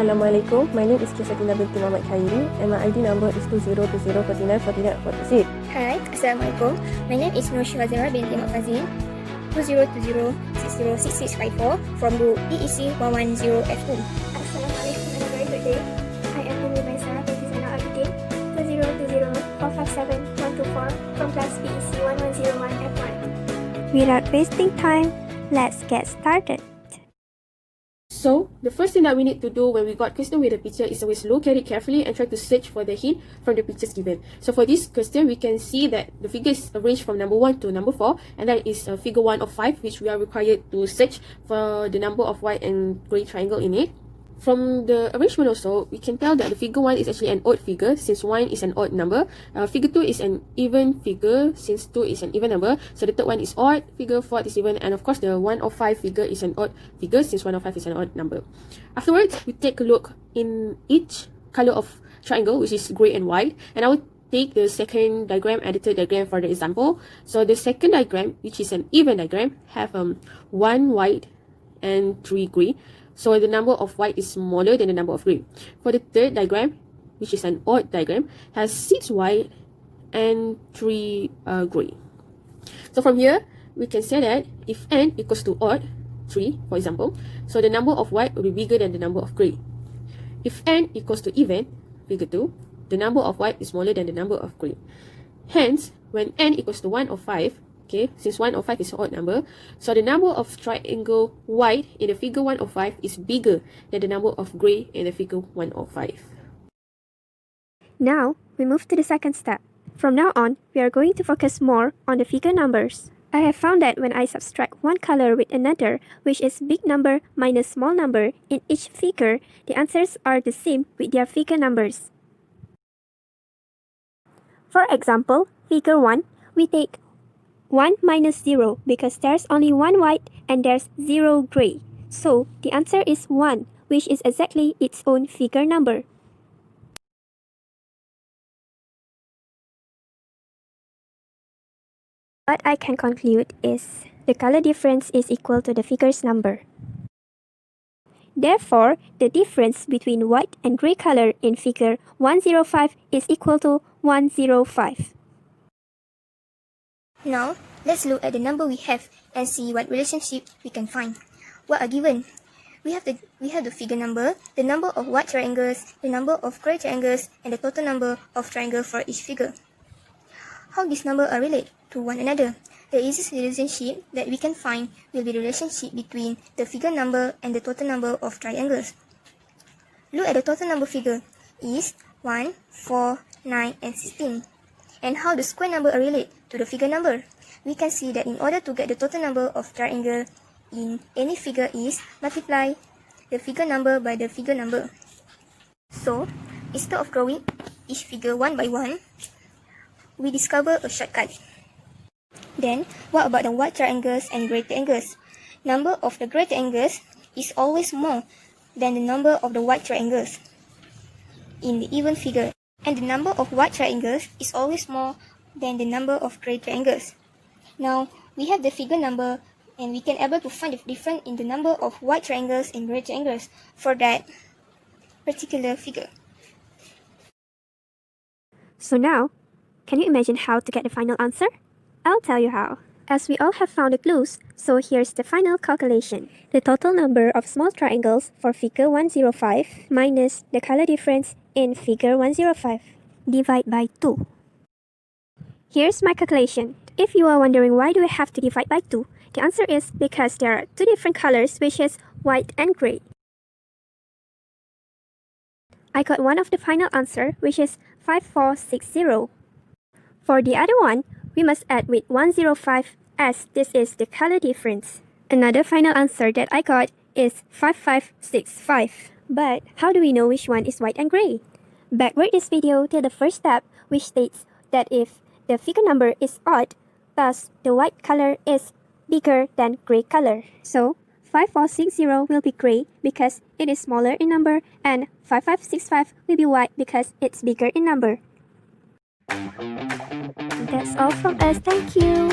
Assalamualaikum, my name is Kisatina binti Muhammad Khairi and my ID number is 2020494946. Hi, Assalamualaikum. My name is Novices binti Muhammad Fazin, 2020606654 from group EEC 110F2. Assalamualaikum and a very good day. I am Umie Maisarah binti Abidin, 2020457124 from class EEC 1101F1. Without wasting time, let's get started. So, the first thing that we need to do when we got question with a picture is always look at it carefully and try to search for the hint from the pictures given. So for this question, we can see that the figure is arranged from number 1 to number 4, and that is figure 1 of 5, which we are required to search for the number of white and grey triangle in it. From the arrangement also, we can tell that the figure 1 is actually an odd figure since 1 is an odd number. Figure 2 is an even figure since 2 is an even number. So the third one is odd figure, fourth is even, and of course the 1 of 5 figure is an odd figure since 1 of 5 is an odd number. Afterwards, we take a look in each color of triangle, which is grey and white, and I will take the second diagram, edited diagram for the example. So the second diagram, which is an even diagram, have 1 white and 3 grey. So the number of white is smaller than the number of grey. For the third diagram, which is an odd diagram, has 6 white and 3 grey. So from here, we can say that if n equals to odd, 3 for example, so the number of white will be bigger than the number of grey. If n equals to even, figure 2, the number of white is smaller than the number of grey. Hence, when n equals to 1 of 5, okay, since 1 of 5 is an odd number, so the number of triangle white in the figure 1 of 5 is bigger than the number of grey in the figure 1 of 5. Now, we move to the second step. From now on, we are going to focus more on the figure numbers. I have found that when I subtract one color with another, which is big number minus small number in each figure, the answers are the same with their figure numbers. For example, figure 1, we take 1 minus 0 because there's only 1 white and there's 0 grey. So, the answer is 1, which is exactly its own figure number. What I can conclude is the color difference is equal to the figure's number. Therefore, the difference between white and grey color in figure 105 is equal to 105. Now, let's look at the number we have and see what relationship we can find. What are given? We have the figure number, the number of white triangles, the number of grey triangles, and the total number of triangles for each figure. How these numbers are related to one another? The easiest relationship that we can find will be the relationship between the figure number and the total number of triangles. Look at the total number figure is 1, 4, 9, and 16. And how the square number are related to the figure number? We can see that in order to get the total number of triangle in any figure is multiply the figure number by the figure number. So, instead of drawing each figure one by one, we discover a shortcut. Then, what about the white triangles and grey triangles? Number of the grey triangles is always more than the number of the white triangles in the even figure. And the number of white triangles is always more than the number of grey triangles. Now, we have the figure number and we can able to find the difference in the number of white triangles and grey triangles for that particular figure. So now, can you imagine how to get the final answer? I'll tell you how. As we all have found the clues, so here's the final calculation. The total number of small triangles for figure 105 minus the color difference in figure 105. Divide by 2. Here's my calculation. If you are wondering why do I have to divide by 2, the answer is because there are two different colors, which is white and grey. I got one of the final answer, which is 5460. For the other one, we must add with 105 as this is the color difference. Another final answer that I got is 5565. But how do we know which one is white and grey? Backward this video till the first step, which states that if the figure number is odd, thus the white color is bigger than grey color. So 5460 will be grey because it is smaller in number, and 5565 will be white because it's bigger in number. That's all from us. Thank you.